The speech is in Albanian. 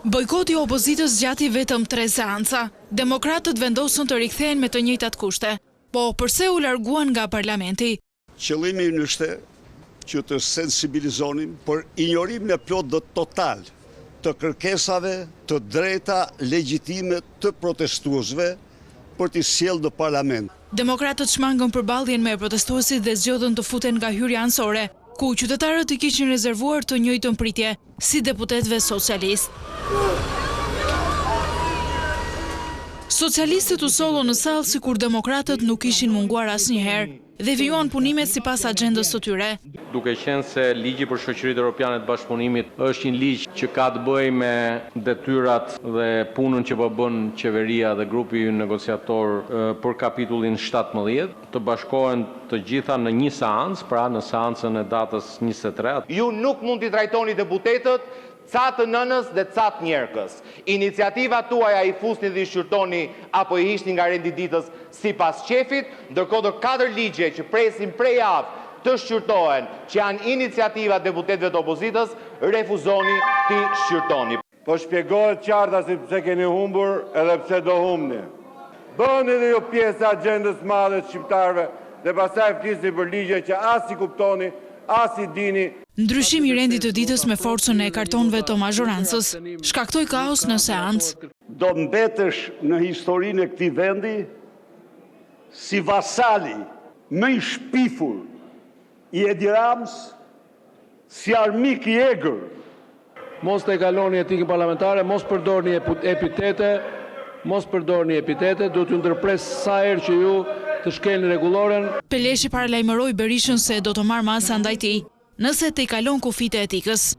Bojkoti i opozitës gjati vetëm 3 seanca. Demokratët vendosën të rikthehen me të njëjtat kushte. Po përse u larguan nga parlamenti? Qëllimi është që të sensibilizonim për injorimin e plot dhe total të kërkesave të drejta legjitime të protestuesve për të sjellë në parlament. Demokratët shmangën përballjen me protestuesit dhe zgjodhen të futen nga hyrja anësore, ku qytetarët i kishin rezervuar të njëjtën pritje, si deputetëve socialist. Socialistët u sollo në sallë sikur demokratët nuk ishin munguar asnjëherë dhe vijuan punimet sipas agjendës së tyre. Duke qenë se ligji për shoqëritë europiane të bashkëpunimit është një ligj që ka të bëjë me detyrat dhe punën që po bën qeveria dhe grupi negociator për kapitullin 17, të bashkohen të gjitha në një seancë, pra në seancën e datës 23. Ju nuk mund t'i trajtoni deputetët catë nënës dhe catë njerëkës. Iniciativa tuaja i fusni dhe i shqyrtoni apo i hishni nga rendi ditës si pas qefit, ndërkohë të 4 ligje që presin prej javë të shqyrtohen, që janë iniciativa deputetëve të opozitës, refuzoni t'i shqyrtoni. Po shpjegohet qarta si pse keni humbur edhe pse do humni. Bëni dhe ju pjesë e agjendës madhe të shqiptarëve dhe pastaj flisni për ligje që as i kuptoni, as i dini. Ndryshimi i rendit të ditës me forcën e kartonëve të mazhorancës shkaktoi kaos në seancë. Do mbetesh në historinë e këtij vendi si vasali më i shpifur i Edi Ramës, si armik i egër. Mos të kaloni etikën parlamentare, mos përdorni epitete, do t'ju ndërpres sa herë që ju të shkelni rregulloren. Peleshi paralajmëroi Berishën se do të marrë masa ndaj tij nëse të i kalon kufit e etikës.